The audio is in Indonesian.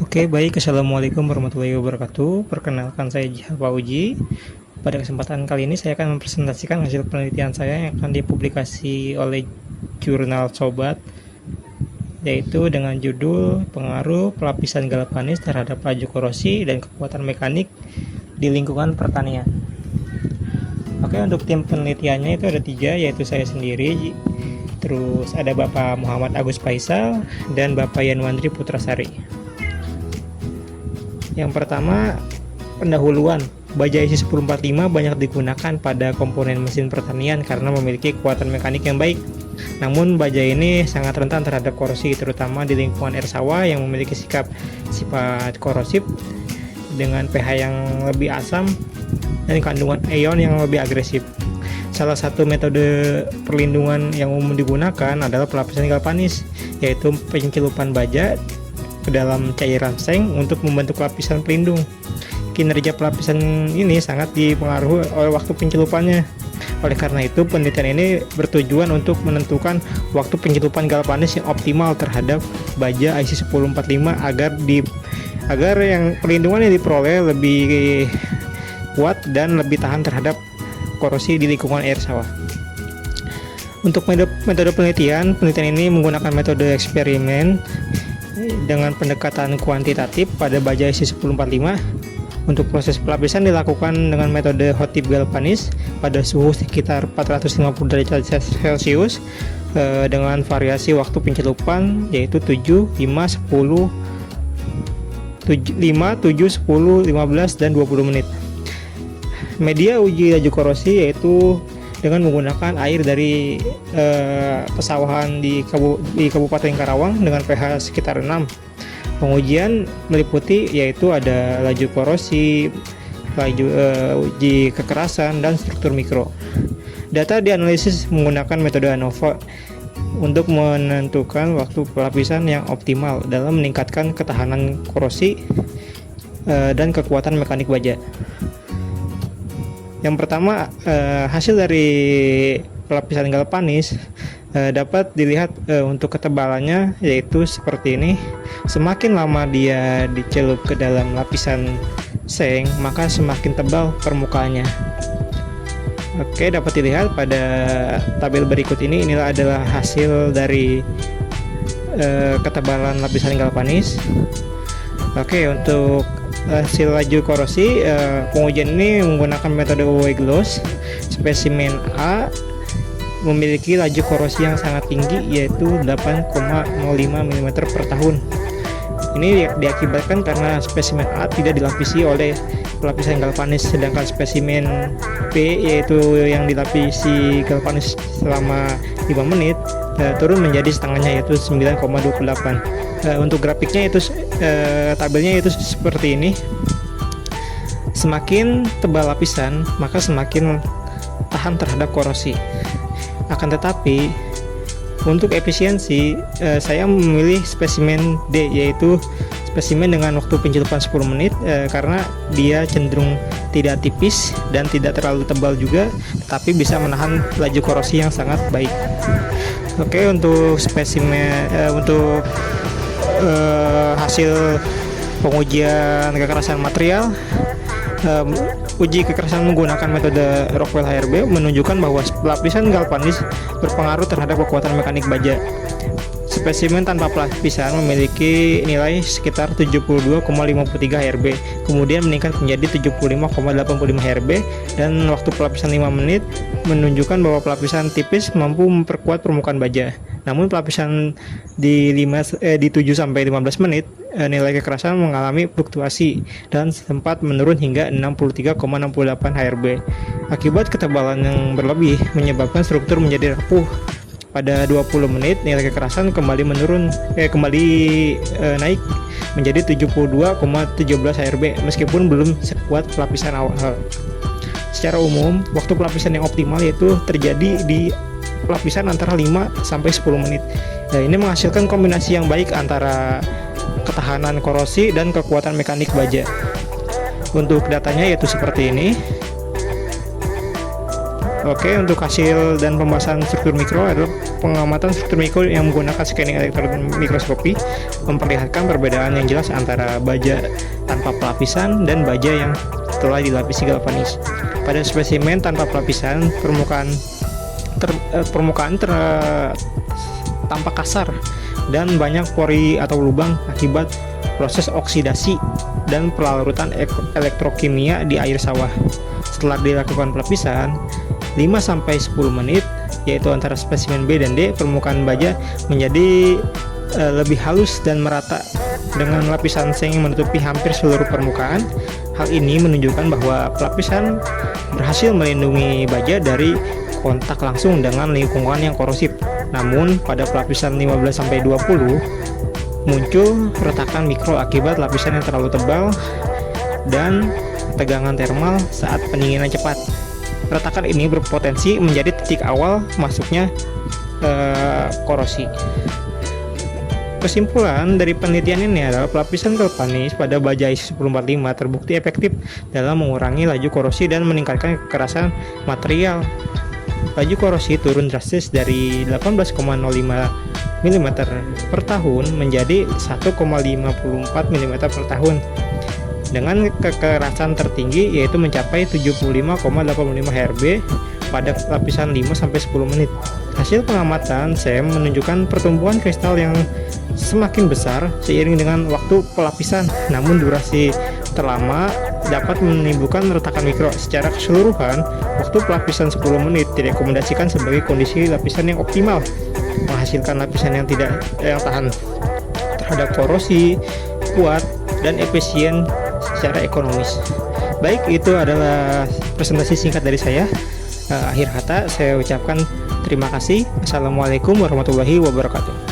Oke, baik. Assalamualaikum warahmatullahi wabarakatuh. Perkenalkan, saya Pak Uji. Pada kesempatan kali ini saya akan mempresentasikan hasil penelitian saya yang akan dipublikasi oleh jurnal Sobat, yaitu dengan judul pengaruh pelapisan galvanis terhadap laju korosi dan kekuatan mekanik di lingkungan pertanian. Oke, untuk tim penelitiannya itu ada 3, yaitu saya sendiri, terus ada Bapak Muhammad Agus Faisal, dan Bapak Yanwandri Putrasari. Yang pertama, pendahuluan. Baja IC 1045 banyak digunakan pada komponen mesin pertanian karena memiliki kekuatan mekanik yang baik. Namun baja ini sangat rentan terhadap korosi, terutama di lingkungan air sawah yang memiliki sifat korosif dengan pH yang lebih asam dan kandungan ion yang lebih agresif. Salah satu metode perlindungan yang umum digunakan adalah pelapisan galvanis, yaitu pencelupan baja ke dalam cairan seng untuk membentuk lapisan pelindung. Kinerja pelapisan ini sangat dipengaruhi oleh waktu pencelupannya. Oleh karena itu, penelitian ini bertujuan untuk menentukan waktu pencelupan galvanis yang optimal terhadap baja IC 1045 agar yang perlindungan yang diperoleh lebih kuat dan lebih tahan terhadap korosi di lingkungan air sawah. Untuk metode penelitian ini menggunakan metode eksperimen dengan pendekatan kuantitatif pada baja IC 1045. Untuk proses pelapisan dilakukan dengan metode hot tip galvanis pada suhu sekitar 450 derajat Celcius dengan variasi waktu pencelupan yaitu 7, 5, 10, 7, 15, dan 20 menit. Media uji laju korosi yaitu dengan menggunakan air dari pesawahan di Kabupaten Karawang dengan pH sekitar 6. Pengujian meliputi yaitu ada laju korosi, uji kekerasan, dan struktur mikro. Data dianalisis menggunakan metode ANOVA untuk menentukan waktu pelapisan yang optimal dalam meningkatkan ketahanan korosi dan kekuatan mekanik baja. Yang pertama, hasil dari pelapisan galvanis dapat dilihat untuk ketebalannya, yaitu seperti ini. Semakin lama dia dicelup ke dalam lapisan seng, maka semakin tebal permukaannya. Oke, dapat dilihat pada tabel berikut ini. Inilah adalah hasil dari ketebalan lapisan galvanis. Oke, untuk hasil laju korosi, pengujian ini menggunakan metode Weiglos. Spesimen A memiliki laju korosi yang sangat tinggi, yaitu 8,05 mm per tahun. Ini diakibatkan karena spesimen A tidak dilapisi oleh pelapisan galvanis, sedangkan spesimen B, yaitu yang dilapisi galvanis selama 5 menit, turun menjadi setengahnya, yaitu 9,28. Untuk grafiknya itu tabelnya itu seperti ini. Semakin tebal lapisan, maka semakin tahan terhadap korosi. Akan tetapi untuk efisiensi, saya memilih spesimen D, yaitu spesimen dengan waktu pencelupan 10 menit karena dia cenderung tidak tipis dan tidak terlalu tebal juga, tetapi bisa menahan laju korosi yang sangat baik. Oke, untuk spesimen untuk hasil pengujian kekerasan material, uji kekerasan menggunakan metode Rockwell HRB menunjukkan bahwa lapisan galvanis berpengaruh terhadap kekuatan mekanik baja. Spesimen tanpa pelapisan memiliki nilai sekitar 72,53 HRB, kemudian meningkat menjadi 75,85 HRB, dan waktu pelapisan 5 menit menunjukkan bahwa pelapisan tipis mampu memperkuat permukaan baja. Namun pelapisan di 7-15 menit, nilai kekerasan mengalami fluktuasi dan sempat menurun hingga 63,68 HRB. Akibat ketebalan yang berlebih menyebabkan struktur menjadi rapuh. Pada 20 menit nilai kekerasan kembali naik menjadi 72,17 HRB meskipun belum sekuat pelapisan awal. Secara umum, waktu pelapisan yang optimal yaitu terjadi di pelapisan antara 5-10 menit. Ini menghasilkan kombinasi yang baik antara ketahanan korosi dan kekuatan mekanik baja. Untuk datanya yaitu seperti ini. Oke, untuk hasil dan pembahasan struktur mikro adalah pengamatan struktur mikro yang menggunakan scanning elektron mikroskopi memperlihatkan perbedaan yang jelas antara baja tanpa pelapisan dan baja yang telah dilapisi galvanis. Pada spesimen tanpa pelapisan, permukaan tampak kasar dan banyak pori atau lubang akibat proses oksidasi dan pelarutan elektrokimia di air sawah. Setelah dilakukan pelapisan 5-10 menit, yaitu antara spesimen B dan D, permukaan baja menjadi lebih halus dan merata dengan lapisan seng yang menutupi hampir seluruh permukaan. Hal ini menunjukkan bahwa pelapisan berhasil melindungi baja dari kontak langsung dengan lingkungan yang korosif. Namun pada pelapisan 15-20 muncul retakan mikro akibat lapisan yang terlalu tebal dan tegangan termal saat pendinginan cepat. Retakan ini berpotensi menjadi titik awal masuknya korosi. Kesimpulan dari penelitian ini adalah pelapisan galvanis pada baja ISO 1045 terbukti efektif dalam mengurangi laju korosi dan meningkatkan kekerasan material. Laju korosi turun drastis dari 18,05 mm per tahun menjadi 1,54 mm per tahun, dengan kekerasan tertinggi yaitu mencapai 75,85 Hb pada lapisan 5-10 menit. Hasil pengamatan SEM menunjukkan pertumbuhan kristal yang semakin besar seiring dengan waktu pelapisan, namun durasi terlama dapat menimbulkan retakan mikro. Secara keseluruhan, waktu pelapisan 10 menit direkomendasikan sebagai kondisi lapisan yang optimal, menghasilkan lapisan yang tahan terhadap korosi, kuat, dan efisien secara ekonomis. Baik, itu adalah presentasi singkat dari saya. Akhir kata saya ucapkan terima kasih. Assalamualaikum warahmatullahi wabarakatuh.